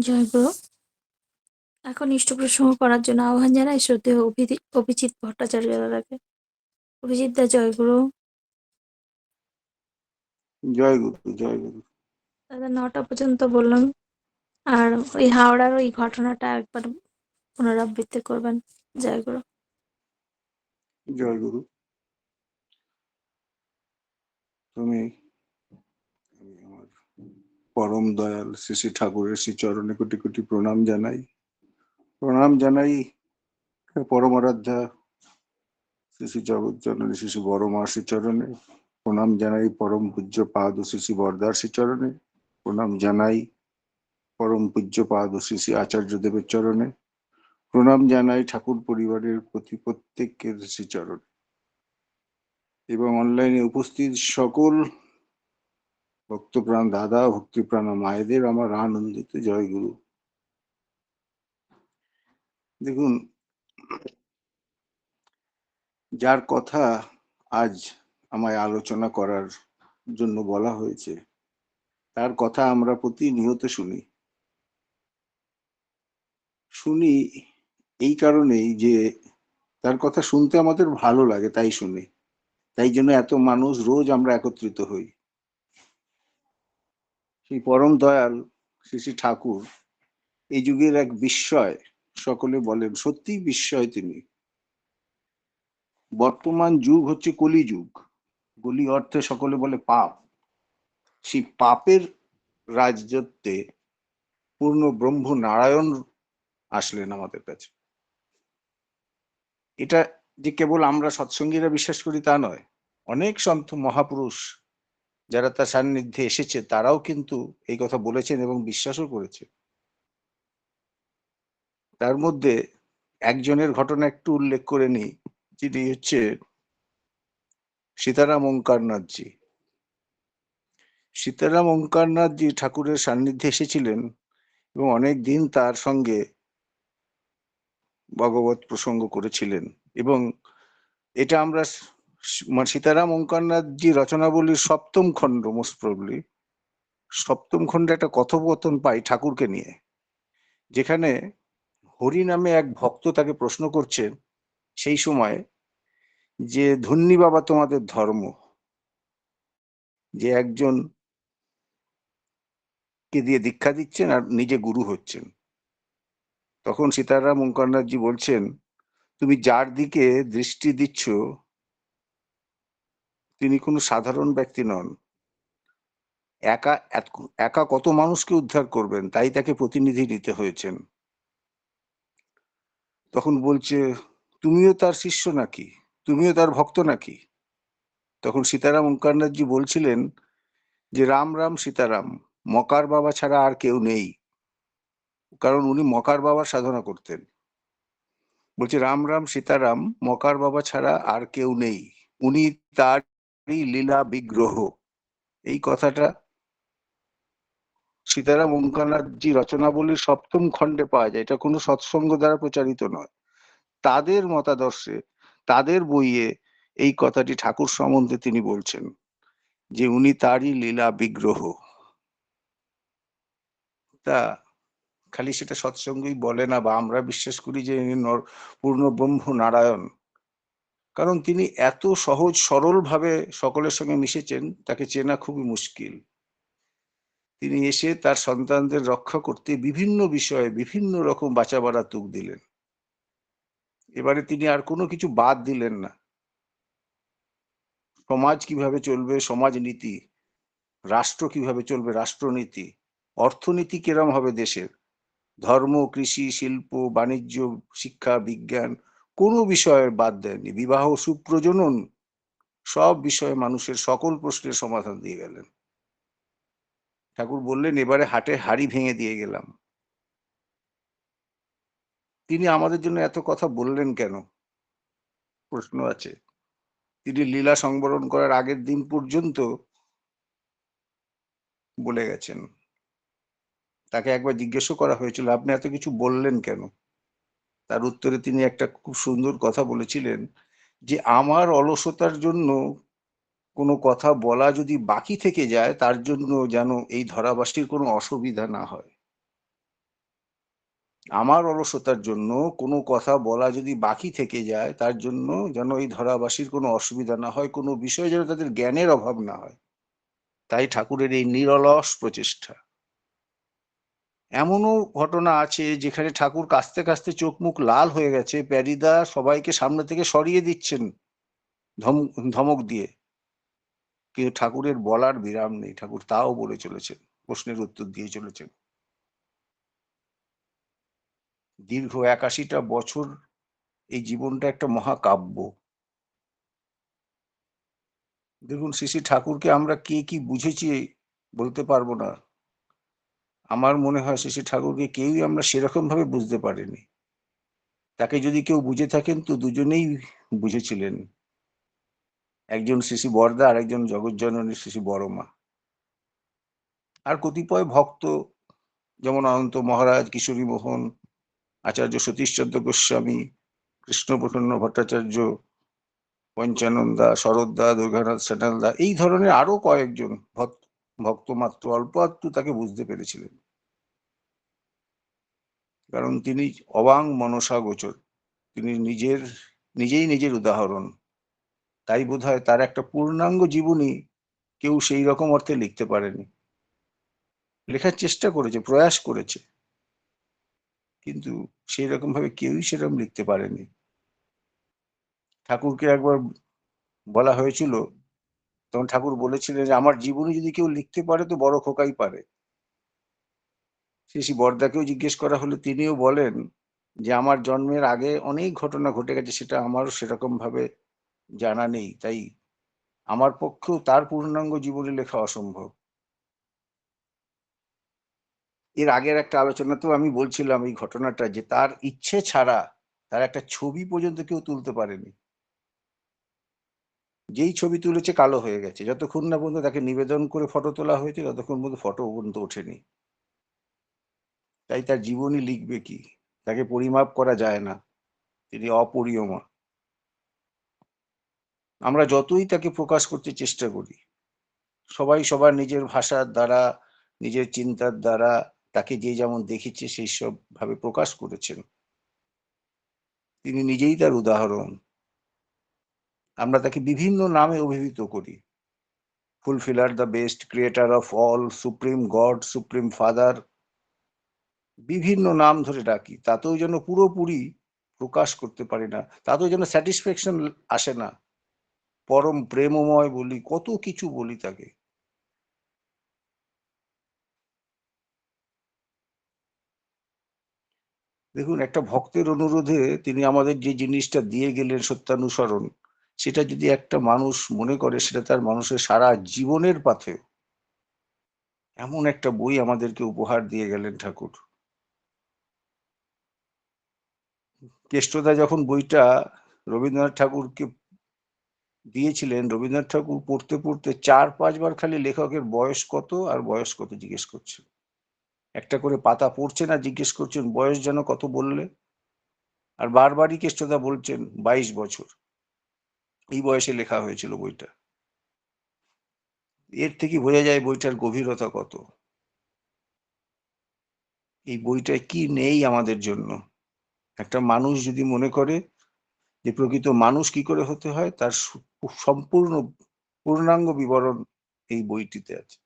জয়গুরু। এখন ইষ্ট প্রসঙ্গ করার জন্য আহ্বান জানাই শ্রদ্ধেয় অভিজিৎ ভট্টাচার্য দাদাকে। অভিজিৎ দা, জয়গুরু। জয় গুরু, জয় গুরু। দাদা 9টা পর্যন্ত বললাম, আর ওই হাওড়ার ওই ঘটনাটা একবার পুনরাবৃত্তি করবেন। জয়গুরু। জয় গুরু। তুমি আমি আমার পরম দয়াল শ্রী শ্রী ঠাকুরের শ্রী চরণে কোটি কোটি প্রণাম জানাই। পরম আরাধ্যা শ্রী শ্রী জগৎ জননী শ্রী শ্রী বড় মা শ্রী চরণে প্রণাম জানাই। পরম পূজ্য পাদ শ্রী শ্রী বরদার শ্রী চরণে প্রণাম জানাই। পরম পূজ্য পাদ শ্রী শ্রী আচার্য দেবের চরণে প্রণাম জানাই। ঠাকুর পরিবারের প্রতি প্রত্যেকের শ্রীচরণে এবং অনলাইনে উপস্থিত সকল ভক্তপ্রাণ দাদা, ভক্তিপ্রাণ মায়েদের আমার আনন্দিত জয় গুরু। দেখুন, যার কথা আজ আমায় আলোচনা করার জন্য বলা হয়েছে, তার কথা আমরা প্রতিনিয়ত শুনি এই কারণেই যে তার কথা শুনতে আমাদের ভালো লাগে, তাই শুনি। তাই জন্য এত মানুষ রোজ আমরা একত্রিত হই। সেই পরম দয়াল শ্রী শ্রী ঠাকুর এই যুগের এক বিস্ময়, সকলে বলেন সত্যি বিস্ময় তিনি। বর্তমান যুগ হচ্ছে কলি যুগ। কলি অর্থে সকলে বলে পাপ। সেই পাপের রাজত্বে পূর্ণ ব্রহ্ম নারায়ণ আসলেন আমাদের কাছে। এটা যে কেবল আমরা সৎসঙ্গীরা বিশ্বাস করি তা নয়, অনেক সন্ত মহাপুরুষ যারা তার সান্নিধ্যে এসেছে তারাও কিন্তু এই কথা বলেছেন এবং বিশ্বাসও করেছে। তার মধ্যে একজনের ঘটনা একটু উল্লেখ করে নিই, যিনি হচ্ছে সীতারাম ওঙ্কারনাথজি। সীতারাম ওঙ্কারনাথজি ঠাকুরের সান্নিধ্যে এসেছিলেন এবং অনেক দিন তার সঙ্গে ভগবত প্রসঙ্গ করেছিলেন। এবং এটা আমরা সীতারাম ওঙ্কারনাথজি রচনাবলীর 7ম খণ্ড, মোস্ট প্রবলি 7ম খণ্ডে একটা কথোপকথন পাই ঠাকুরকে নিয়ে, যেখানে হরি নামে এক ভক্ত তাকে প্রশ্ন করছেন সেই সময় যে ধন্যী বাবা তোমাদের ধর্ম, যে একজন কে দিয়ে দীক্ষা দিচ্ছেন আর নিজে গুরু হচ্ছেন। তখন সীতারাম ওঙ্কারনাথজি বলছেন, তুমি যার দিকে দৃষ্টি দিচ্ছ তিনি কোনো সাধারণ ব্যক্তি নন। একা একা কত মানুষকে উদ্ধার করবেন, তাই তাকে প্রতিনিধি নিতে হয়েছেন। তখন বলছে, তুমিও তার শিষ্য নাকি, তুমিও তার ভক্ত নাকি? তখন সীতারাম ওঙ্কারনাথজি বলছিলেন যে রাম রাম সীতারাম, মকার বাবা ছাড়া আর কেউ নেই। কারণ উনি মকার বাবার সাধনা করতেন। বলছে রাম রাম সীতারাম, মকার বাবা ছাড়া আর কেউ নেই, উনি তারই লীলা বিগ্রহ। এই কথাটা সীতারাম ওঙ্কারনাথজি রচনাবলীর 7ম খণ্ডে পাওয়া যায়। এটা কোনো সৎসঙ্গ দ্বারা প্রচারিত নয়, তাদের মতাদর্শে, তাদের বইয়ে এই কথাটি ঠাকুর সম্বন্ধে তিনি বলছেন যে উনি তারই লীলা বিগ্রহ। তা খালি সেটা সৎসঙ্গই বলে না, বা আমরা বিশ্বাস করি যে ইনি পূর্ণ ব্রহ্ম নারায়ণ, কারণ তিনি এত সহজ সরল ভাবে সকলের সঙ্গে মিশেছেন, তাকে চেনা খুবই মুশকিল। তিনি এসে তার সন্তানদের রক্ষা করতে বিভিন্ন বিষয়ে বিভিন্ন রকম বাঁচা বাড়া তুক দিলেন। এবারে তিনি আর কোনো কিছু বাদ দিলেন না। সমাজ কিভাবে চলবে, সমাজনীতি, রাষ্ট্র কিভাবে চলবে, রাষ্ট্রনীতি, অর্থনীতি কিরম হবে দেশের, ধর্ম, কৃষি, শিল্প, বাণিজ্য, শিক্ষা, বিজ্ঞান, কোনো বিষয়ের বাদ দেননি। বিবাহ, সুপ্রজনন, সব বিষয়ে মানুষের সকল প্রশ্নের সমাধান দিয়ে গেলেন। ঠাকুর বললেন, এবারে হাটে হাড়ি ভেঙে দিয়ে গেলাম। তিনি আমাদের জন্য এত কথা বললেন কেন, প্রশ্ন আছে। তিনি লীলা সংবরণ করার আগের দিন পর্যন্ত বলে গেছেন। তাকে একবার জিজ্ঞেসও করা হয়েছিল, আপনি এত কিছু বললেন কেন? তার উত্তরে তিনি একটা খুব সুন্দর কথা বলেছিলেন, যে আমার অলসতার জন্য কোনো কথা বলা যদি বাকি থেকে যায়, তার জন্য যেন এই ধরাবাসীর কোনো অসুবিধা না হয়। আমার অলসতার জন্য কোনো কথা বলা যদি বাকি থেকে যায়, তার জন্য যেন এই ধরাবাসীর কোনো অসুবিধা না হয়, কোনো বিষয়ে যেন তাদের জ্ঞানের অভাব না হয়। তাই ঠাকুরের এই নিরলস প্রচেষ্টা। এমনও ঘটনা আছে যেখানে ঠাকুর কাঁদতে কাঁদতে চোখ মুখ লাল হয়ে গেছে, প্যারিদা সবাইকে সামনে থেকে সরিয়ে দিচ্ছেন ধমক দিয়ে, কিন্তু ঠাকুরের বলার বিরাম নেই, ঠাকুর তাও বলে চলেছেন, প্রশ্নের উত্তর দিয়ে চলেছেন। দীর্ঘ ৮১টা বছর এই জীবনটা একটা মহাকাব্য। দেখুন, শ্রী শ্রী ঠাকুরকে আমরা কে কি বুঝেছি বলতে পারবো না। আমার মনে হয় শ্রী শ্রী ঠাকুরকে কেউই আমরা সেরকম ভাবে বুঝতে পারিনি। তাকে যদি কেউ বুঝে থাকেন তো দুজনেই বুঝেছিলেন, একজন শ্রী শ্রী বরদা আর একজন জগৎজননী শ্রী শ্রী বড়মা। আর কতিপয় ভক্ত, যেমন অনন্ত মহারাজ, কিশোরী মোহন, আচার্য সতীশচন্দ্র গোস্বামী, কৃষ্ণপ্রসন্ন ভট্টাচার্য, পঞ্চানন্দা, শরৎদা, দুর্গানাথ সান্যালদা, এই ধরনের আরো কয়েকজন ভক্ত মাত্র অল্প একটু তাকে বুঝতে পেরেছিলেন, কারণ তিনি অবাং মনসা গোচর, তিনি নিজেই নিজের উদাহরণ। তাই বোধহয় তার একটা পূর্ণাঙ্গ জীবনী কেউ সেই রকম অর্থে লিখতে পারেনি। লেখার চেষ্টা করেছে, প্রয়াস করেছে, কিন্তু সেই রকম ভাবে কেউই সেরকম লিখতে পারেনি। ঠাকুরকে একবার বলা হয়েছিল, তখন ঠাকুর বলেছিলেন যে আমার জীবনী যদি কেউ লিখতে পারে তো বড় খোকাই পারে। শ্রী শ্রী বরদাকেও জিজ্ঞেস করা হলে তিনিও বলেন যে আমার জন্মের আগে অনেক ঘটনা ঘটে গেছে, সেটা আমারও সেরকম ভাবে জানা নেই, তাই আমার পক্ষেও তার পূর্ণাঙ্গ জীবনী লেখা অসম্ভব। এর আগের একটা আলোচনাতেও আমি বলছিলাম এই ঘটনাটা, যে তার ইচ্ছে ছাড়া তার একটা ছবি পর্যন্ত কেউ তুলতে পারেনি। যেই ছবি তুলেছে কালো হয়ে গেছে, যতক্ষণ না পর্যন্ত তাকে নিবেদন করে ফটো তোলা হয়েছে ততক্ষণ পর্যন্ত ফটো পর্যন্ত ওঠেনি। তাই তার জীবনী লিখবে কি, তাকে পরিমাপ করা যায় না, তিনি অপরিয়মা। আমরা যতই তাকে প্রকাশ করতে চেষ্টা করি, সবাই সবার নিজের ভাষার দ্বারা, নিজের চিন্তার দ্বারা তাকে যে যেমন দেখেছে সেই সব ভাবে প্রকাশ করেছেন। তিনি নিজেই তার উদাহরণ। আমরা তাকে বিভিন্ন নামে অভিহিত করি, ফুলফিলার the best, creator of all, supreme god, supreme father, বিভিন্ন নাম ধরে ডাকি, তাতেও যেন পুরোপুরি প্রকাশ করতে পারি না, তাতেও যেন স্যাটিসফ্যাকশন আসে না। পরম প্রেমময় বলি, কত কিছু বলি তাকে। দেখুন, একটা ভক্তের অনুরোধে তিনি আমাদের যে জিনিসটা দিয়ে গেলেন, সত্যানুসরণ, সেটা যদি একটা মানুষ মনে করে সেটা তার মানুষের সারা জীবনের পাথেয়, এমন একটা বই আমাদেরকে উপহার দিয়ে গেলেন ঠাকুর। কেষ্টদা যখন বইটা রবীন্দ্রনাথ ঠাকুরকে দিয়েছিলেন, রবীন্দ্রনাথ ঠাকুর পড়তে পড়তে ৪-৫ বার খালি লেখকের বয়স কত আর বয়স কত জিজ্ঞেস করছেন। একটা করে পাতা পড়ছেন আর জিজ্ঞেস করছেন বয়স যেন কত বললে, আর বারবারই কেষ্টদা বলছেন ২২ বছর, এই বয়সে লেখা হয়েছিল বইটা। এর থেকে বোঝা যায় বইটার গভীরতা কত। এই বইটায় কি নেই আমাদের জন্য। একটা মানুষ যদি মনে করে যে প্রকৃত মানুষ কি করে হতে হয়, তার সম্পূর্ণ পূর্ণাঙ্গ বিবরণ এই বইটিতে আছে।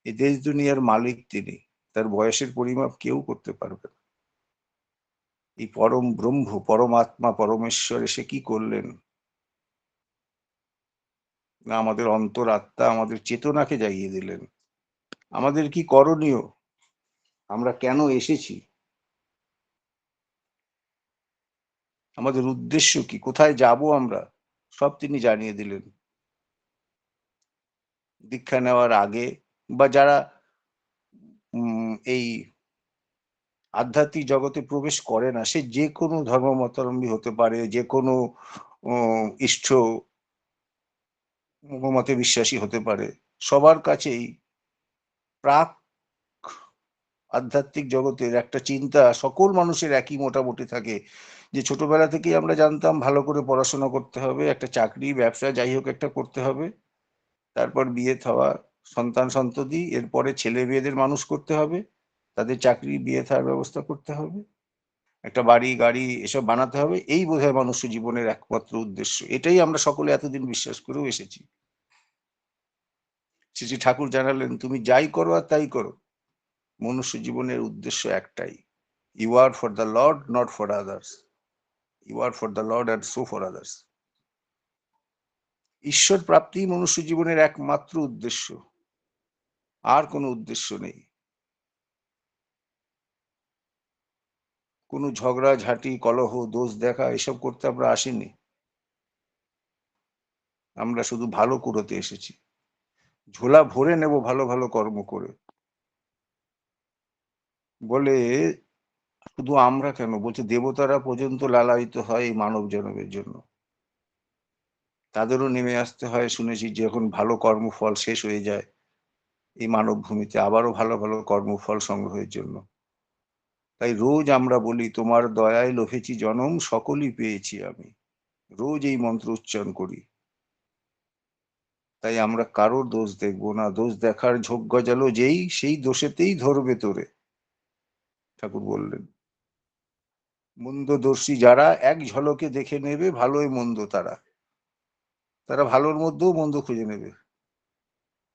এই দেশ দুনিয়ার মালিক তিনি, তার বয়সের পরিমাপ কেউ করতে পারবে না। এই পরম ব্রহ্ম, পরমাত্মা, পরমেশ্বর এসে কি করলেন, না আমাদের অন্তরাত্মা, আমাদের চেতনাকে জাগিয়ে দিলেন। আমাদের কি করণীয়, আমরা কেন এসেছি, আমাদের উদ্দেশ্য কি, কোথায় যাব আমরা, সব তিনি জানিয়ে দিলেন। দীক্ষা নেওয়ার আগে বা যারা এই আধ্যাত্মিক জগতে প্রবেশ করে না, সে যে কোনো ধর্মমতাবলম্বী হতে পারে, যে কোনো ইষ্ট মতে বিশ্বাসী হতে পারে, সবার কাছেই প্রাক আধ্যাত্মিক জগতের একটা চিন্তা সকল মানুষের একই মোটামুটি থাকে, যে ছোটবেলা থেকেই আমরা জানতাম ভালো করে পড়াশোনা করতে হবে, একটা চাকরি ব্যবসা যাই হোক একটা করতে হবে, তারপর বিয়ে থাওয়া, সন্তান সন্ততি, এরপরে ছেলে মেয়েদের মানুষ করতে হবে, তাদের চাকরি বিয়ে থাওয়ার ব্যবস্থা করতে হবে, একটা বাড়ি গাড়ি এসব বানাতে হবে, এই বোধহয় মনুষ্য জীবনের একমাত্র উদ্দেশ্য। এটাই আমরা সকলে এতদিন বিশ্বাস করেও এসেছি। শ্রী শ্রী ঠাকুর জানালেন, তুমি যাই করো আর তাই করো, মনুষ্য জীবনের উদ্দেশ্য একটাই, you are for the Lord, not for others. You are for the Lord and so for others. ঈশ্বর প্রাপ্তি মনুষ্য জীবনের একমাত্র উদ্দেশ্য, আর কোনো উদ্দেশ্য নেই। কোনো ঝগড়া ঝাঁটি কলহ দোষ দেখা এসব করতে আমরা আসিনি। আমরা শুধু ভালো করতে এসেছি, ঝোলা ভরে নেব ভালো ভালো কর্ম করে। বলে শুধু আমরা কেন, বলছে দেবতারা পর্যন্ত লালায়িত হয় এই মানব জন্মের জন্য। তাদেরও নেমে আসতে হয়, শুনেছি যখন ভালো কর্মফল শেষ হয়ে যায় এই মানব ভূমিতে, আবারও ভালো ভালো কর্মফল সংগ্রহের জন্য। তাই রোজ আমরা বলি, তোমার দয়ায় লোভেছি জনম, সকলই পেয়েছি আমি। রোজ এই মন্ত্র উচ্চারণ করি। তাই আমরা কারোর দোষ দেখবো না, দোষ দেখার ঝোঁক গজালো যেই, সেই দোষেতেই ধরবে তোরে, ঠাকুর বললেন। মন্দদর্শী যারা এক ঝলকে দেখে নেবে ভালোই মন্দ, তারা তারা ভালোর মধ্যেও মন্দ খুঁজে নেবে,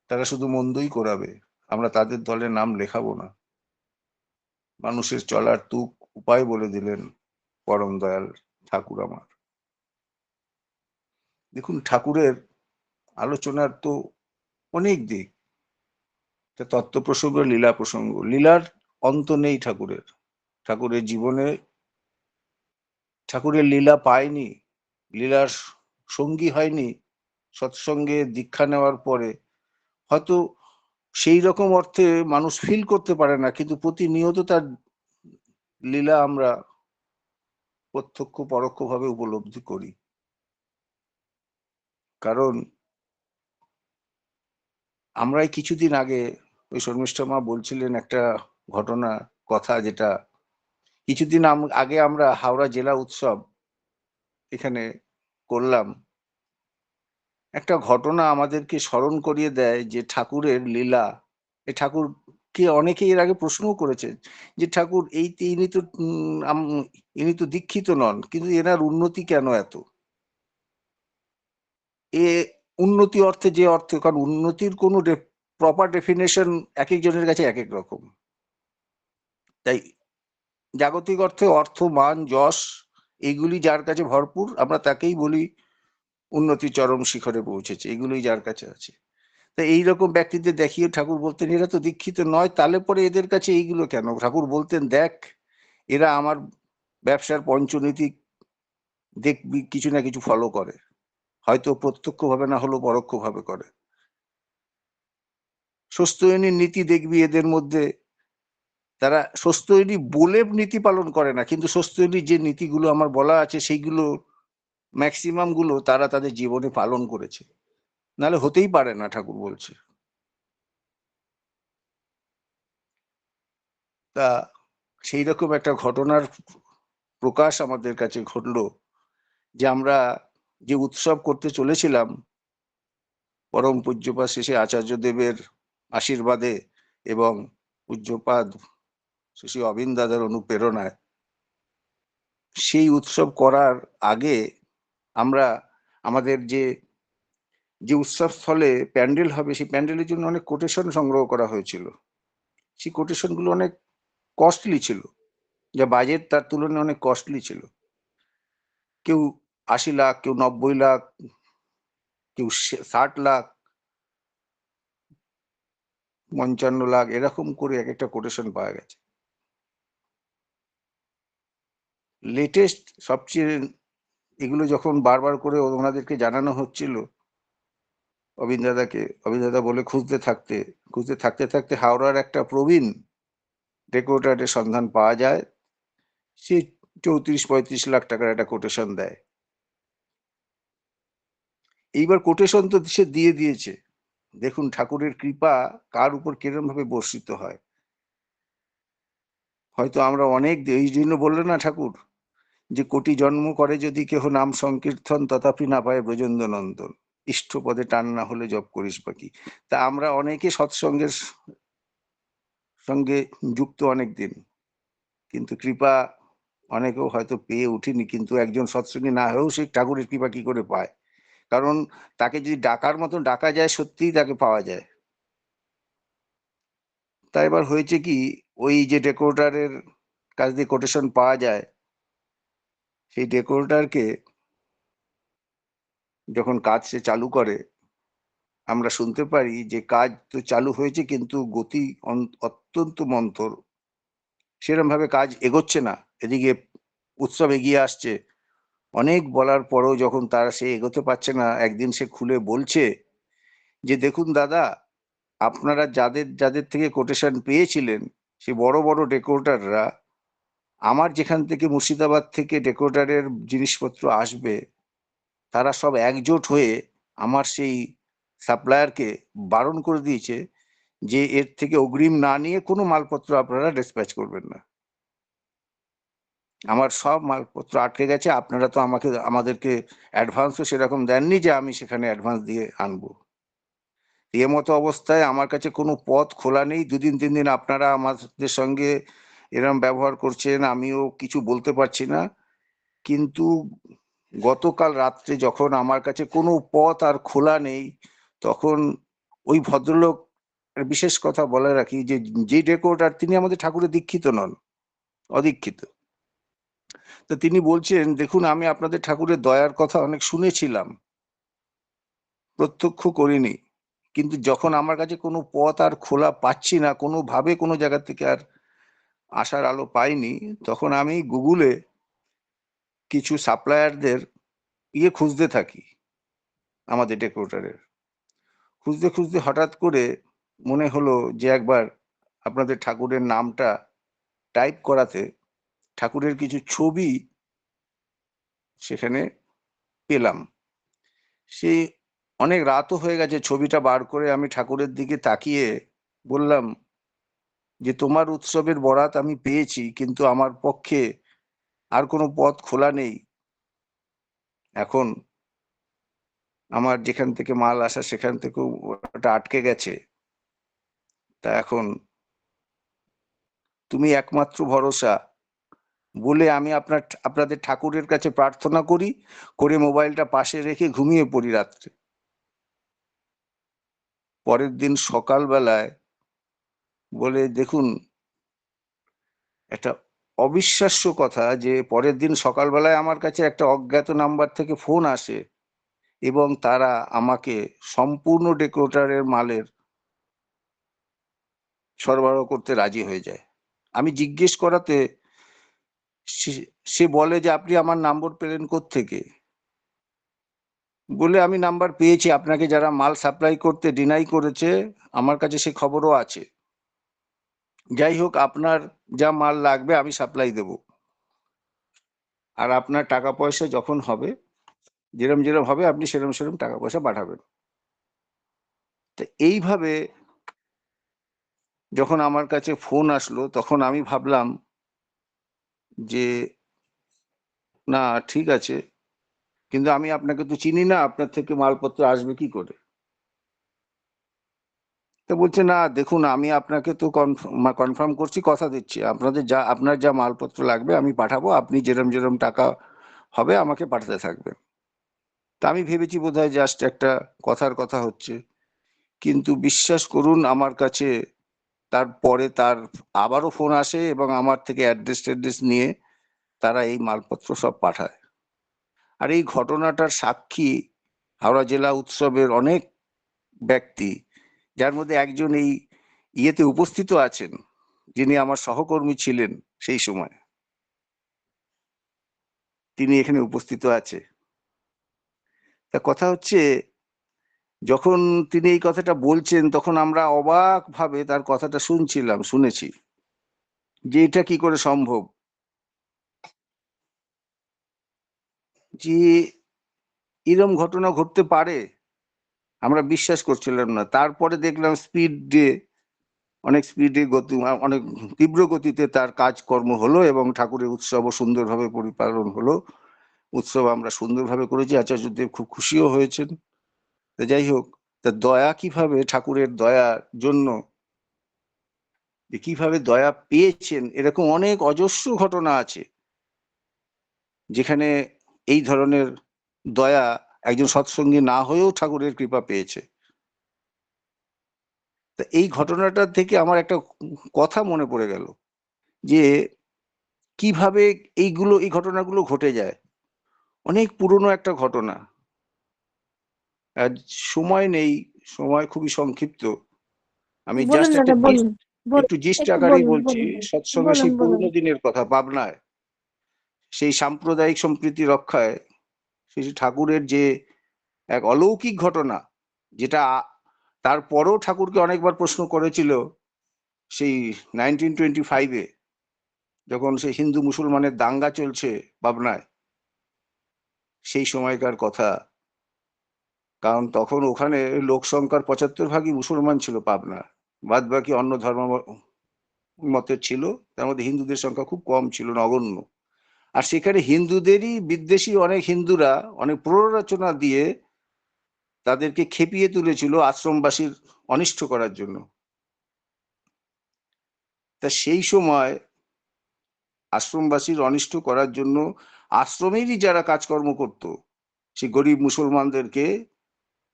তারা শুধু মন্দই করাবে। আমরা তাদের দলে নাম লেখাবো না। মানুষের চলার তুক উপায় বলে দিলেন পরম দয়াল ঠাকুর আমার। দেখুন, ঠাকুরের আলোচনার তো অনেক দিক, তত্ত্ব প্রসঙ্গ, লীলা প্রসঙ্গ, লীলার অন্ত নেই ঠাকুরের। ঠাকুরের জীবনে ঠাকুরের লীলা পায়নি, লীলার সঙ্গী হয়নি সৎসঙ্গে দীক্ষা নেওয়ার পরে, হয়তো সেই রকম অর্থে মানুষ ফিল করতে পারে না, কিন্তু প্রতিনিয়ত তার লীলা আমরা প্রত্যক্ষ পরোক্ষভাবে উপলব্ধি করি। কারণ আমরাই কিছুদিন আগে, ওই শর্মিষ্ঠা মা বলছিলেন একটা ঘটনা কথা, যেটা কিছুদিন আগে আমরা হাওড়া জেলা উৎসব এখানে করলাম। একটা ঘটনা আমাদেরকে স্মরণ করিয়ে দেয় যে ঠাকুরের লীলা, এই ঠাকুরকে অনেকে এর আগে প্রশ্নও করেছে যে ঠাকুর ইনি তো দীক্ষিত নন, কিন্তু এনার উন্নতি কেন এত? এ উন্নতি অর্থে যে অর্থে, কারণ উন্নতির কোনো প্রপার ডেফিনেশন এক একজনের কাছে এক এক রকম। তাই জাগতিক অর্থে অর্থ মান যশ এইগুলি যার কাছে ভরপুর, আমরা তাকেই বলি উন্নতি চরম শিখরে পৌঁছেছে, এগুলোই যার কাছে আছে। তাই এইরকম ব্যক্তিদের দেখিয়ে ঠাকুর বলতেন এরা তো দীক্ষিত নয়, তাহলে পরে এদের কাছে এইগুলো কেন? ঠাকুর বলতেন, দেখ এরা আমার ব্যবসার পঞ্চনীতি দেখবি কিছু না কিছু ফলো করে, হয়তো প্রত্যক্ষভাবে না হলেও পরোক্ষভাবে করে। স্বস্ত্যয়নীর নীতি দেখবি এদের মধ্যে, তারা স্বস্ত্যয়নী বলে নীতি পালন করে না, কিন্তু স্বস্ত্যয়নীর যে নীতিগুলো আমার বলা আছে সেইগুলো ম্যাক্সিমাম গুলো তারা তাদের জীবনে পালন করেছে, নাহলে হতেই পারে না, ঠাকুর বলছে। তা সেই রকম একটা ঘটনার প্রকাশ আমাদের কাছে ঘটলো, যে আমরা যে উৎসব করতে চলেছিলাম পরম পূজ্যপাদ শ্রী শ্রী আচার্য দেবের আশীর্বাদে এবং পূজ্যপাদ শ্রী শ্রী অবিন দাদার অনুপ্রেরণায়, সেই উৎসব করার আগে আমরা আমাদের যে যে উৎসব স্থলে প্যান্ডেল হবে সেই প্যান্ডেলের জন্য অনেক কোটেশন সংগ্রহ করা হয়েছিল। সেই কোটেশন গুলো অনেক কস্টলি ছিল, যা বাজেট তার তুলনায় অনেক কস্টলি ছিল। কেউ ৮০ লাখ, কেউ ৯০ লাখ, কেউ ৬০ লাখ, ৫৫ লাখ, এরকম করে এক একটা কোটেশন পাওয়া গেছে। লেটেস্ট সবচেয়ে এগুলো যখন বারবার করে ওনাদেরকে জানানো হচ্ছিল অবিন দাদাকে, অবিন দাদা বলে খুঁজতে থাকতে থাকতে হাওড়ার একটা প্রবীণ ডেকোরেটরের সন্ধান পাওয়া যায়। সে ৩৪-৩৫ লাখ টাকার একটা কোটেশন দেয়। এইবার কোটেশন তো সে দিয়ে দিয়েছে, দেখুন ঠাকুরের কৃপা কার উপর কিরম ভাবে বর্ষিত হয়। হয়তো আমরা অনেক, এই জন্য বললেন না ঠাকুর যে কোটি জন্ম করে যদি কেহ নাম সংকীর্তন, তথাপি না পায় ব্রজেন্দ্র নন্দন, ইষ্টপদে টান না হলে জপ করিস বাকি। তা আমরা অনেকে সৎসঙ্গের সঙ্গে যুক্ত অনেক দিন, কিন্তু কৃপা অনেকেও হয়তো পেয়ে উঠেনি, কিন্তু একজন সৎসঙ্গী না হয়েও সে ঠাকুরের কৃপা কি করে পায়? কারণ তাকে যদি ডাকার মতন ডাকা যায়, সত্যিই তাকে পাওয়া যায়। তা এবার হয়েছে কি, ওই যে ডেকোরেটরের কাছ দিয়ে কোটেশন পাওয়া যায়, সেই ডেকোরেটরকে যখন কাজ সে চালু করে, আমরা শুনতে পারি যে কাজ তো চালু হয়েছে কিন্তু গতি অত্যন্ত মন্থর, সেরকম ভাবে কাজ এগোচ্ছে না। এদিকে উৎসব এগিয়ে আসছে, অনেক বলার পরেও যখন তারা সে এগোতে পারছে না, একদিন সে খুলে বলছে যে দেখুন দাদা, আপনারা যাদের যাদের থেকে কোটেশন পেয়েছিলেন, সে বড় বড় ডেকোরেটররা, আমার যেখান থেকে মুর্শিদাবাদ থেকে ডেকোরেটরের জিনিসপত্র আসবে, তারা সব একজোট হয়ে আমার সেই সাপ্লায়ারকে বারণ করে দিয়েছে যে এর থেকে অগ্রিম না নিয়ে কোনো মালপত্র আপনারা ডিসপ্যাচ করবেন না। আমার সব মালপত্র আটকে গেছে, আপনারা তো আমাদেরকে অ্যাডভান্সও সেরকম দেননি যে আমি সেখানে অ্যাডভান্স দিয়ে আনবো। এ মতো অবস্থায় আমার কাছে কোনো পথ খোলা নেই। 2 দিন 3 দিন আপনারা আমাদের সঙ্গে এরম ব্যবহার করছেন, আমিও কিছু বলতে পারছি না। কিন্তু গতকাল রাত্রে যখন আমার কাছে কোনো পথ আর খোলা নেই, তখন ওই ভদ্রলোক, বিশেষ কথা বলে রাখি যে ডেকোরেটর, তিনি আমাদের ঠাকুরের দীক্ষিত নন, অদীক্ষিত। তো তিনি বলছেন, দেখুন আমি আপনাদের ঠাকুরের দয়ার কথা অনেক শুনেছিলাম, প্রত্যক্ষ করিনি, কিন্তু যখন আমার কাছে কোনো পথ আর খোলা পাচ্ছি না, কোনোভাবে কোনো জায়গা থেকে আর আসার আলো পাইনি, তখন আমি গুগলে কিছু সাপ্লায়ারদের খুঁজতে থাকি, আমাদের ডেকোরেটরের। খুঁজতে খুঁজতে হঠাৎ করে মনে হলো যে একবার আপনাদের ঠাকুরের নামটা টাইপ করাতে ঠাকুরের কিছু ছবি সেখানে পেলাম। সেই অনেক রাতও হয়ে গেছে, ছবিটা বার করে আমি ঠাকুরের দিকে তাকিয়ে বললাম যে তোমার উৎসবের বরাত আমি পেয়েছি, কিন্তু আমার পক্ষে আর কোনো পথ খোলা নেই। এখন আমার যেখান থেকে মাল আসা সেখান থেকেও ওটা আটকে গেছে। তা এখন তুমি একমাত্র ভরসা বলে আমি আপনাদের ঠাকুরের কাছে প্রার্থনা করি, করে মোবাইলটা পাশে রেখে ঘুমিয়ে পড়ি রাত্রে। পরের দিন সকালবেলায় বলে, দেখুন, একটা অবিশ্বাস্য কথা যে পরের দিন সকালবেলায় আমার কাছে একটা অজ্ঞাত নাম্বার থেকে ফোন আসে এবং তারা আমাকে সম্পূর্ণ ডেকোরেটরের মালের সরবরাহ করতে রাজি হয়ে যায়। আমি জিজ্ঞেস করাতে সে বলে যে আপনি আমার নম্বর পেলেন কোত্থেকে? বলে, আমি নাম্বার পেয়েছি, আপনাকে যারা মাল সাপ্লাই করতে ডিনাই করেছে আমার কাছে সে খবরও আছে। যাই হোক, আপনার যা মাল লাগবে আমি সাপ্লাই দেব, আর আপনার টাকা পয়সা যখন হবে, যেরম যেরম হবে আপনি সেরম সেরম টাকা পয়সা পাঠাবেন। তো এইভাবে যখন আমার কাছে ফোন আসলো, তখন আমি ভাবলাম যে না, ঠিক আছে, কিন্তু আমি আপনাকে তো চিনি না, আপনার থেকে মালপত্র আসবে কি করে? তো বলছে, না দেখুন, আমি আপনাকে তো কনফার্ম করছি, কথা দিচ্ছি, আপনার যা মালপত্র লাগবে আমি পাঠাবো, আপনি যেরম যেরম টাকা হবে আমাকে পাঠাতে থাকবেন। তা আমি ভেবেছি বোধহয় জাস্ট একটা কথার কথা হচ্ছে, কিন্তু বিশ্বাস করুন, আমার কাছে তারপরে তার আবারও ফোন আসে এবং আমার থেকে অ্যাড্রেস ট্যাড্রেস নিয়ে তারা এই মালপত্র সব পাঠায়। আর এই ঘটনাটার সাক্ষী হাওড়া জেলা উৎসবের অনেক ব্যক্তি, যার মধ্যে একজন এই ইয়েতে উপস্থিত আছেন, যিনি আমার সহকর্মী ছিলেন সেই সময়, তিনি এখানে উপস্থিত আছে। তা কথা হচ্ছে, যখন তিনি এই কথাটা বলছেন তখন আমরা অবাক ভাবে তার কথাটা শুনেছি যে এটা কি করে সম্ভব, যে এরম ঘটনা ঘটতে পারে। আমরা বিশ্বাস করছিলাম না। তারপরে দেখলাম অনেক স্পিডে গতি, অনেক তীব্র গতিতে তার কাজকর্ম হলো এবং ঠাকুরের উৎসবও সুন্দরভাবে পরিপালন হলো। উৎসব আমরা সুন্দরভাবে করেছি, আচার্যদেব খুব খুশিও হয়েছেন। যাই হোক, তা দয়া কিভাবে, ঠাকুরের দয়ার জন্য যে কিভাবে দয়া পেয়েছেন, এরকম অনেক অজস্র ঘটনা আছে। যেখানে এই ধরনের দয়া একজন সৎসঙ্গী না হয়েও ঠাকুরের কৃপা পেয়েছে। তা এই ঘটনাটা থেকে আমার একটা কথা মনে পড়ে গেল, যে কিভাবে এই ঘটনাগুলো ঘটে যায়। অনেক পুরনো একটা ঘটনা, আর সময় নেই, সময় খুবই সংক্ষিপ্ত। আমি বলুন জাস্ট একটা দাদা, বলুন। একটু জিস্ট একটু আকারেই বলুন, বলছি। বলুন। সৎসঙ্গে বলুন, সেই বলুন। পুরনো দিনের কথা, পাবনায় সেই সাম্প্রদায়িক সম্প্রীতি রক্ষায় শ্রী শ্রী ঠাকুরের যে এক অলৌকিক ঘটনা, যেটা তারপরেও ঠাকুরকে অনেকবার প্রশ্ন করেছিল সেই 1925-এ, যখন সেই হিন্দু মুসলমানের দাঙ্গা চলছে পাবনায়, সেই সময়কার কথা। কারণ তখন ওখানে লোক সংখ্যার 75 ভাগই মুসলমান ছিল পাবনা, বাদ বাকি অন্য ধর্ম মতের ছিল। তার মধ্যে হিন্দুদের সংখ্যা খুব কম ছিল, নগণ্য। আর সেখানে হিন্দুদেরই বিদ্বেষী অনেক হিন্দুরা অনেক প্ররোচনা দিয়ে তাদেরকে খেপিয়ে তুলেছিল আশ্রমবাসীর অনিষ্ট করার জন্য। তা সেই সময় আশ্রমবাসীর অনিষ্ট করার জন্য আশ্রমেরই যারা কাজকর্ম করত, সেই গরিব মুসলমানদেরকে,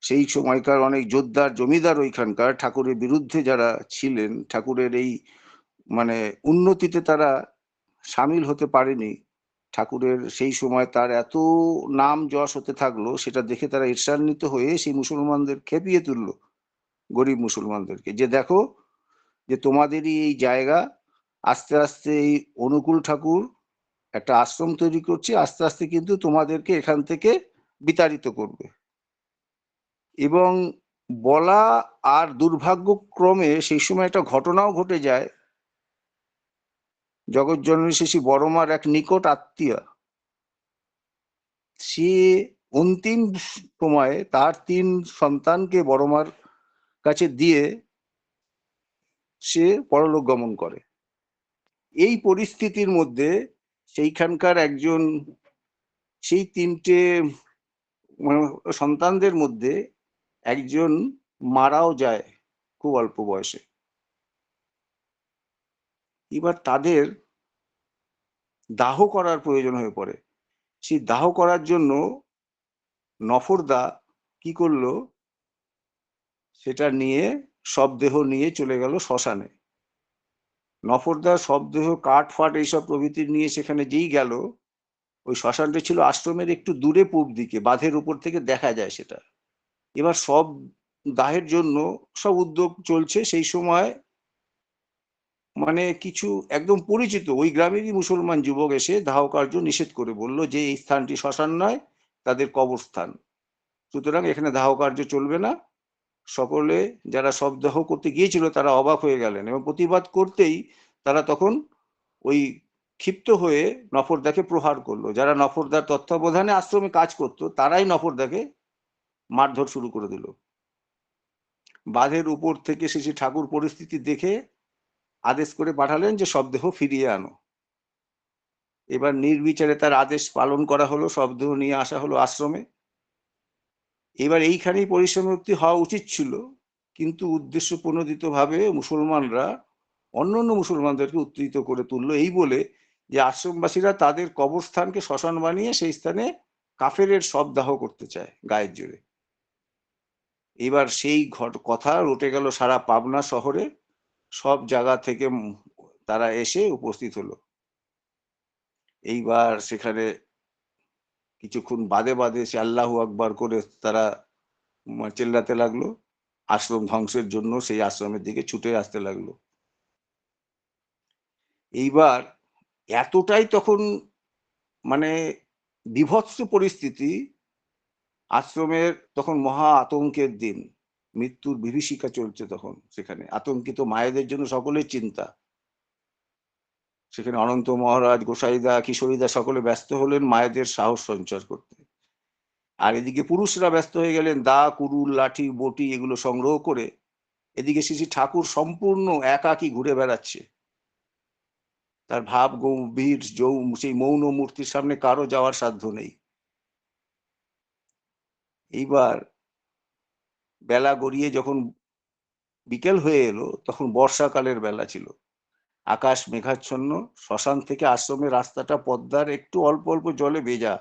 সেই সময়কার অনেক জোরদার জমিদার ওইখানকার ঠাকুরের বিরুদ্ধে যারা ছিলেন, ঠাকুরের এই মানে উন্নতিতে তারা সামিল হতে পারেনি, ঠাকুরের সেই সময় তার এত নাম যশ হতে থাকলো, সেটা দেখে তারা ঈর্ষান্বিত হয়ে সেই মুসলমানদের খেপিয়ে তুললো, গরিব মুসলমানদেরকে, যে দেখো যে তোমাদেরই এই জায়গা, আস্তে আস্তে এই অনুকূল ঠাকুর একটা আশ্রম তৈরি করছে, আস্তে আস্তে কিন্তু তোমাদেরকে এখান থেকে বিতাড়িত করবে। এবং বলা আর দুর্ভাগ্যক্রমে সেই সময় একটা ঘটনাও ঘটে যায়। জগৎজননী শ্রী শ্রী বড়মার এক নিকট আত্মীয়, সে অন্তিম সময়ে তার 3 সন্তানকে বড়মার কাছে দিয়ে সে পরলোক গমন করে। এই পরিস্থিতির মধ্যে সেইখানকার একজন, সেই 3টে সন্তানদের মধ্যে একজন মারাও যায় খুব অল্প বয়সে। এবার তাদের দাহ করার প্রয়োজন হয়ে পড়ে। সেই দাহ করার জন্য নফরদা কি করলো, সেটা নিয়ে শবদেহ নিয়ে চলে গেল শ্মশানে। নফরদা শবদেহ কাঠ ফাট এইসব প্রভৃতি নিয়ে সেখানে যেই গেল, ওই শ্মশানটা ছিল আশ্রমের একটু দূরে পূব দিকে, বাঁধের উপর থেকে দেখা যায় সেটা। এবার সব দাহের জন্য সব উদ্যোগ চলছে। সেই সময় মানে কিছু একদম পরিচিত ওই গ্রামেরই মুসলমান যুবক এসে দাহ কার্য নিষেধ করে বলল যে এই স্থানটি শ্মশান নয়, তাদের কবরস্থান, সুতরাং এখানে দাহ কার্য চলবে না। সকলে যারা শবদাহ করতে গিয়েছিল তারা অবাক হয়ে গেলেন, এবং প্রতিবাদ করতেই তারা তখন ওই ক্ষিপ্ত হয়ে নফরদাকে প্রহার করলো। যারা নফরদার তত্ত্বাবধানে আশ্রমে কাজ করতো তারাই নফরদাকে মারধর শুরু করে দিল। বাঁধের উপর থেকে শ্রী ঠাকুর পরিস্থিতি দেখে আদেশ করে পাঠালেন যে শবদেহ ফিরিয়ে আনো। এবার নির্বিচারে তার আদেশ পালন করা হলো, শবদেহ নিয়ে আসা হলো আশ্রমে। এবার এইখানেই পরিসমাপ্তি হওয়া উচিত ছিল, কিন্তু উদ্দেশ্য প্রণোদিত ভাবে মুসলমানরা অন্য অন্য মুসলমানদেরকে উত্তেজিত করে তুললো, এই বলে যে আশ্রমবাসীরা তাদের কবরস্থানকে শ্মশান বানিয়ে সেই স্থানে কাফেরের শবদাহ করতে চায় গায়ের জোরে। এবার সেই কথা রটে গেল সারা পাবনা শহরে, সব জায়গা থেকে তারা এসে উপস্থিত হলো। এইবার সেখানে কিছুক্ষণ বাদে বাদে সে আল্লাহু আকবার করে তারা চেল্লাতে লাগলো, আশ্রম ধ্বংসের জন্য সেই আশ্রমের দিকে ছুটে আসতে লাগলো। এইবার এতটাই তখন মানে বিভৎস পরিস্থিতি, আশ্রমের তখন মহা আতঙ্কের দিন, মৃত্যুর বিভীষিকা চলছে তখন সেখানে, আতঙ্কিত মায়েদের জন্য সকলের চিন্তা। সেখানে অনন্ত মহারাজ, গোসাইদা, কিশোরীদা সকলে ব্যস্ত হলেন মায়েদের সাহস সঞ্চার করতে। আর এদিকে পুরুষরা ব্যস্ত হয়ে গেলেন দা, কুড়ুল, লাঠি, বটি এগুলো সংগ্রহ করে। এদিকে শ্রী শ্রী ঠাকুর সম্পূর্ণ একাকী ঘুরে বেড়াচ্ছে, তার ভাব গম্ভীর, সেই মৌন মূর্তির সামনে কারো যাওয়ার সাধ্য নেই। এইবার বেলা গড়িয়ে যখন বিকেল হয়ে এলো, তখন বর্ষাকালের বেলা ছিল। আকাশ মেঘাচ্ছন্ন, শ্মশান থেকে আশ্রমের রাস্তাটা পদ্মার একটু অল্প অল্প জলে ভেজা।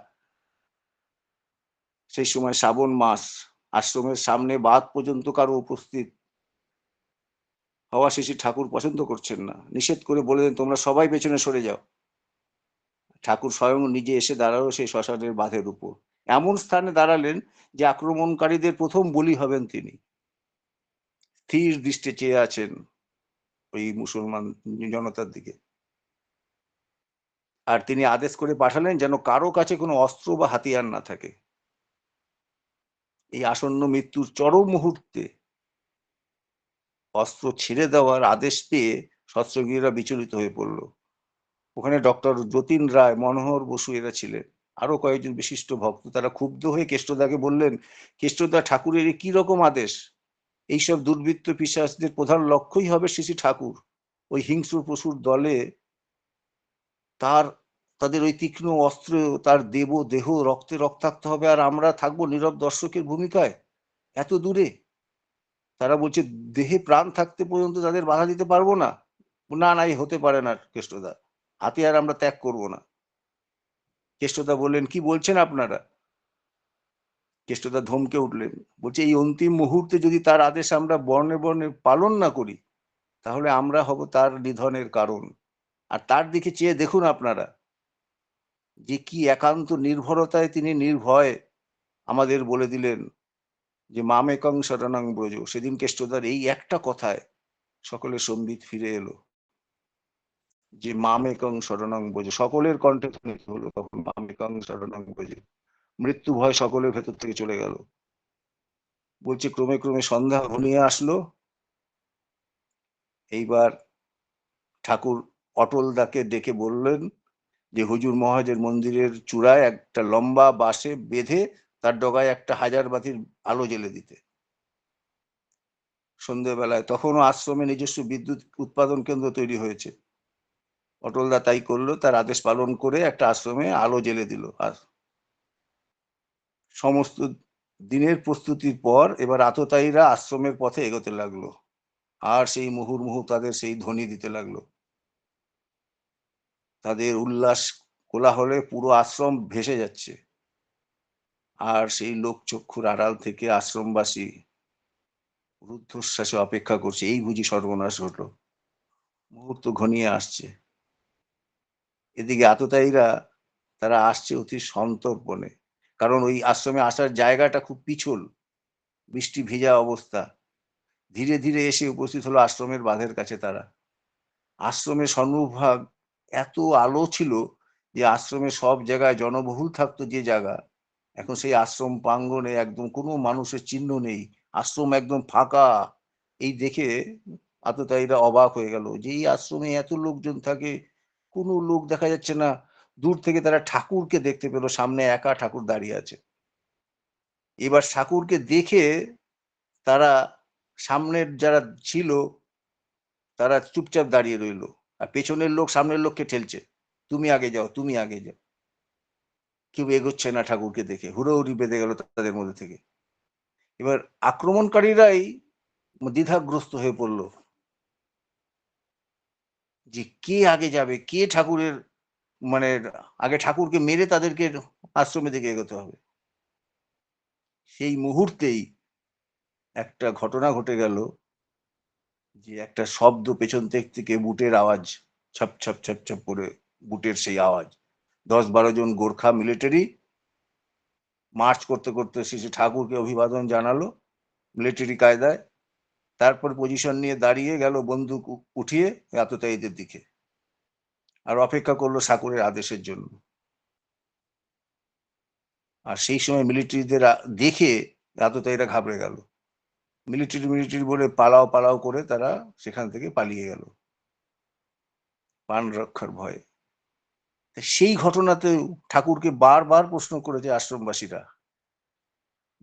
সেই সময় শ্রাবণ মাস, আশ্রমের সামনে বাঁধ পর্যন্ত কারো উপস্থিত হওয়া শিশি ঠাকুর পছন্দ করছেন না, নিষেধ করে বলে দেন তোমরা সবাই পেছনে সরে যাও। ঠাকুর স্বয়ং নিজে এসে দাঁড়ালো সেই শ্মশানের বাঁধের উপর, এমন স্থানে দাঁড়ালেন যে আক্রমণকারীদের প্রথম বলি হবেন তিনি। স্থির দৃষ্টে চেয়ে আছেন ওই মুসলমান জনতার দিকে। আর তিনি আদেশ করে পাঠালেন যেন কারো কাছে কোনো অস্ত্র বা হাতিয়ার না থাকে। এই আসন্ন মৃত্যুর চরম মুহূর্তে অস্ত্র ছেড়ে দেওয়ার আদেশ পেয়ে সৎসঙ্গীরা বিচলিত হয়ে পড়ল। ওখানে ডক্টর যতীন রায়, মনোহর বসু এরা ছিলেন, আরো কয়েকজন বিশিষ্ট ভক্ত। তারা ক্ষুব্ধ হয়ে কেষ্টদাকে বললেন, কেষ্টদা, ঠাকুরের কি রকম আদেশ? এইসব দুর্বৃত্ত পিশাচদের প্রধান লক্ষ্যই হবে শ্রী ঠাকুর। ওই হিংস্র পশুর দলে তাদের ওই তীক্ষ্ণ অস্ত্র, তার দেহ রক্তে রক্তাক্ত হবে, আর আমরা থাকবো নীরব দর্শকের ভূমিকায় এত দূরে। তারা বলছে দেহে প্রাণ থাকতে পর্যন্ত তাদের বাধা দিতে পারবো না। না না, এই হতে পারে না কেষ্টদা, হাতিয়ার আমরা ত্যাগ করব না। কেষ্টদা বললেন, কি বলছেন আপনারা? কেষ্টদা ধমকে উঠলেন, বলছে এই অন্তিম মুহূর্তে যদি তার আদেশ আমরা বর্ণে বর্ণে পালন না করি, তাহলে আমরা হব তার নিধনের কারণ। আর তার দিকে চেয়ে দেখুন আপনারা, যে কি একান্ত নির্ভরতায় তিনি নির্ভয় আমাদের বলে দিলেন যে মামেকং শরণং ব্রজ। সেদিন কেষ্টদার এই একটা কথায় সকলের সম্বিত ফিরে এলো, যে মামেকং শরণং ব্রজ। সকলের কণ্ঠে ধ্বনিত হলো তখন মামেকং শরণং ব্রজ। মৃত্যু ভয় সকলের ভেতর থেকে চলে গেল। বলছে ক্রমে ক্রমে সন্ধ্যা ঘনিয়ে আসলো। এইবার ঠাকুর অটলদাকে ডেকে বললেন যে হুজুর মহারাজের মন্দিরের চূড়ায় একটা লম্বা বাঁশে বেঁধে তার ডগায় একটা হাজার বাতির আলো জ্বেলে দিতে। সন্ধ্যেবেলায় তখনও আশ্রমে নিজস্ব বিদ্যুৎ উৎপাদন কেন্দ্র তৈরি হয়েছে। অটলদা তাই করলো, তার আদেশ পালন করে একটা আশ্রমে আলো জ্বেলে দিল। আর সমস্ত দিনের প্রস্তুতির পর এবার আততায়ীরা আশ্রমের পথে এগোতে লাগলো। আর সেই মুহুর্মুহু তাদের সেই ধ্বনি দিতে লাগলো। তাদের উল্লাস কোলাহলে পুরো আশ্রম ভেসে যাচ্ছে। আর সেই লোকচক্ষুর আড়াল থেকে আশ্রমবাসী রুদ্ধশ্বাসে অপেক্ষা করছে, এই বুঝি সর্বনাশ ঘটল। মুহূর্ত ঘনিয়ে আসছে। এদিকে আততায়ীরা তারা আসছে অতি সন্তর্পণে, কারণ ওই আশ্রমে আসার জায়গাটা খুব পিছল, বৃষ্টি ভেজা অবস্থা। ধীরে ধীরে এসে উপস্থিত হলো আশ্রমের বাঁধের কাছে তারা। আশ্রমের সম্মুখভাগ এত আলো ছিল যে আশ্রমে সব জায়গায় জনবহুল থাকতো যে জায়গা, এখন সেই আশ্রম প্রাঙ্গণে একদম কোনো মানুষের চিহ্ন নেই। আশ্রম একদম ফাঁকা। এই দেখে আততায়ীরা অবাক হয়ে গেল যে এই আশ্রমে এত লোকজন থাকে, কোনো লোক দেখা যাচ্ছে না। দূর থেকে তারা ঠাকুরকে দেখতে পেল, সামনে একা ঠাকুর দাঁড়িয়ে আছে। এবার ঠাকুরকে দেখে তারা, সামনের যারা ছিল তারা চুপচাপ দাঁড়িয়ে রইল, আর পেছনের লোক সামনের লোককে ঠেলছে, তুমি আগে যাও, তুমি আগে যাও। কেউ এগোচ্ছে না ঠাকুরকে দেখে, হুড়োহুড়ি বেঁধে গেল তাদের মধ্যে থেকে। এবার আক্রমণকারীরাই দ্বিধাগ্রস্ত হয়ে পড়লো যে কে আগে যাবে, কে ঠাকুরের মানে আগে ঠাকুরকে মেরে তাদেরকে আশ্রমে দিকে এগোতে হবে। সেই মুহূর্তেই একটা ঘটনা ঘটে গেল, যে একটা শব্দ পেছন থেকে বুটের আওয়াজ, ছপ ছপ ছপ ছপ করে বুটের সেই আওয়াজ। 10-12 জন গোর্খা মিলিটারি মার্চ করতে করতে শ্রী ঠাকুরকে অভিবাদন জানালো মিলিটারি কায়দায়। তারপর পজিশন নিয়ে দাঁড়িয়ে গেল বন্দুক উঠিয়ে আততায়ীদের দিকে, আর অপেক্ষা করলো ঠাকুরের আদেশের জন্য। আর সেই সময় মিলিটারিদের দেখে আততায়ীরা ঘাবড়ে গেল। মিলিটারি বলে পালাও পালাও করে তারা সেখান থেকে পালিয়ে গেল প্রাণ রক্ষার ভয়ে। সেই ঘটনাতে ঠাকুরকে বারবার প্রশ্ন করেছে আশ্রমবাসীরা,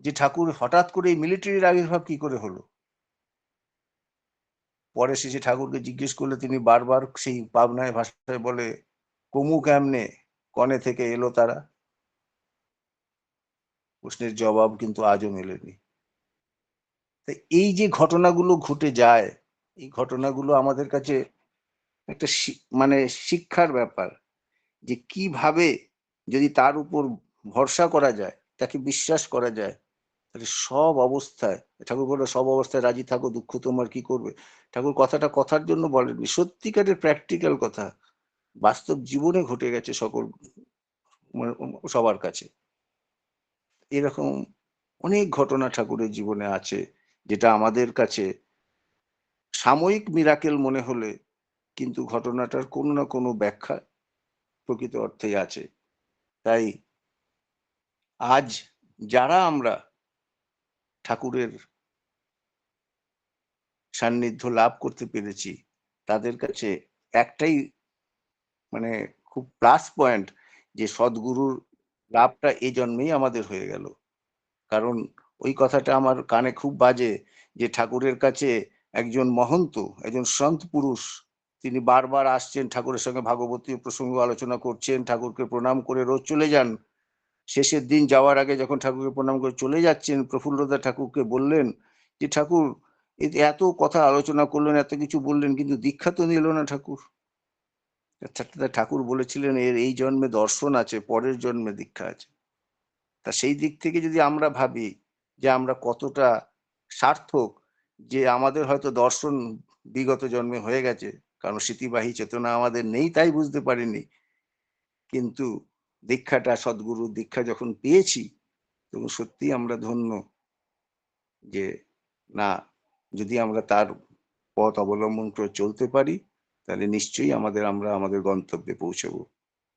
যে ঠাকুর হঠাৎ করে এই মিলিটারির আবির্ভাব কি করে হলো। পরে শেষে ঠাকুরকে জিজ্ঞেস করলে তিনি বারবার সেই পাবনায় ভাষায় বলে, কমু কেমনে, কনে থেকে এলো তারা। প্রশ্নের জবাব কিন্তু আজও মেলেনি। এই যে ঘটনাগুলো ঘটে যায়, এই ঘটনাগুলো আমাদের কাছে একটা মানে শিক্ষার ব্যাপার, যে কিভাবে যদি তার উপর ভরসা করা যায়, তাকে বিশ্বাস করা যায়, তাহলে সব অবস্থায়, ঠাকুর বলে সব অবস্থায় রাজি থাকো, দুঃখ তোমার কি করবে। ঠাকুর কথাটা কথার জন্য বলেননি, সত্যিকারের প্র্যাকটিক্যাল কথা, বাস্তব জীবনে ঘটে গেছে সকল সবার কাছে। এরকম অনেক ঘটনা ঠাকুরের জীবনে আছে, যেটা আমাদের কাছে সাময়িক মিরাকেল মনে হলে কিন্তু ঘটনাটার কোনো না কোনো ব্যাখ্যা প্রকৃত অর্থেই আছে। তাই আজ যারা আমরা ঠাকুরের সান্নিধ্য লাভ করতে পেরেছি, তাদের কাছে একটাই মানে খুব প্লাস পয়েন্ট, যে সদ্গুরুর লাভটা এই জন্মেই আমাদের হয়ে গেল। কারণ ওই কথাটা আমার কানে খুব বাজে, যে ঠাকুরের কাছে একজন মহন্ত, একজন সন্ত পুরুষ, তিনি বারবার আসছেন, ঠাকুরের সঙ্গে ভাগবতী প্রসঙ্গ আলোচনা করছেন, ঠাকুরকে প্রণাম করে রোজ চলে যান। শেষের দিন যাওয়ার আগে যখন ঠাকুরকে প্রণাম করে চলে যাচ্ছেন, প্রফুল্লদা ঠাকুরকে বললেন যে ঠাকুর, এত কথা আলোচনা করলেন, এত কিছু বললেন, কিন্তু দীক্ষা তো নিল না ঠাকুর। ঠাকুর বলেছিলেন, এর এই জন্মে দর্শন আছে, পরের জন্মে দীক্ষা আছে। তা সেই দিক থেকে যদি আমরা ভাবি যে আমরা কতটা সার্থক, যে আমাদের হয়তো দর্শন বিগত জন্মে হয়ে গেছে, কারণ স্মৃতিবাহী চেতনা আমাদের নেই, তাই বুঝতে পারিনি, কিন্তু দীক্ষাটা, সদ্গুরুর দীক্ষা যখন পেয়েছি, তখন সত্যি আমরা ধন্য, যে না, যদি আমরা তার পথ অবলম্বন করে চলতে পারি, তাহলে নিশ্চয়ই আমরা আমাদের গন্তব্যে পৌঁছবো।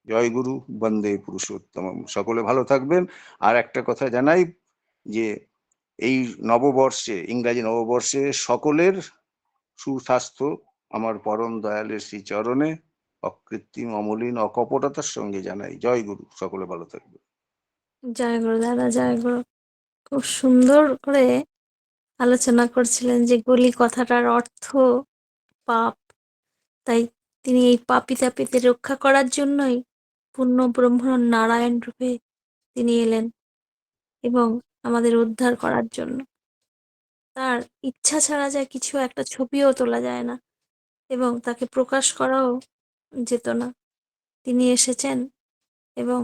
জয় গুরু, বন্দে পুরুষোত্তম। সকলে ভালো থাকবেন। আর একটা কথা জানাই, যে এই নববর্ষে, ইংরাজি নববর্ষে সকলের সুস্বাস্থ্য আমার পরম দয়ালের শ্রী চরণে অকৃত্রিম, অমলিন, অকপটতার সঙ্গে জানাই। জয় গুরু, সকলে ভালো থাকবে। জয় গুরু দাদা, জয় গুরু। খুব সুন্দর করে আলোচনা করছিলেন যে গলি কথাটার অর্থ পাপ। তাই তিনি এই পাপী তাপীদের রক্ষা করার জন্যই পূর্ণ ব্রহ্ম নারায়ণ রূপে তিনি এলেন এবং আমাদের উদ্ধার করার জন্য। তার ইচ্ছা ছাড়া যায় কিছু একটা ছবিও তোলা যায় না এবং তাকে প্রকাশ করাও যেত না। তিনি এসেছেন এবং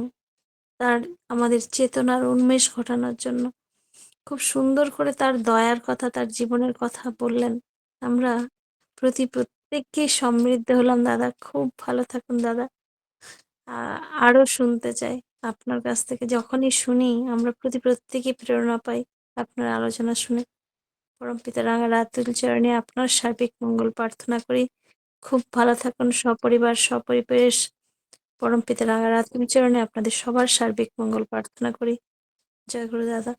তার আমাদের চেতনার উন্মেষ ঘটানোর জন্য। খুব সুন্দর করে তার দয়ার কথা, তার জীবনের কথা বললেন। আমরা প্রত্যেককেই সমৃদ্ধ হলাম দাদা। খুব ভালো থাকুন দাদা। আরো শুনতে চাই আপনার কাছ থেকে। যখনই শুনি আমরা প্রত্যেকেই প্রেরণা পাই আপনার আলোচনা শুনে। পরমপিতা রাতুল চরণে আপনার সার্বিক মঙ্গল প্রার্থনা করি। খুব ভালো থাকুন সপরিবার সপরিবেশ। পরমপিতা রাতুল চরণে আপনাদের সবার সার্বিক মঙ্গল প্রার্থনা করি। জয় গুরু দাদা।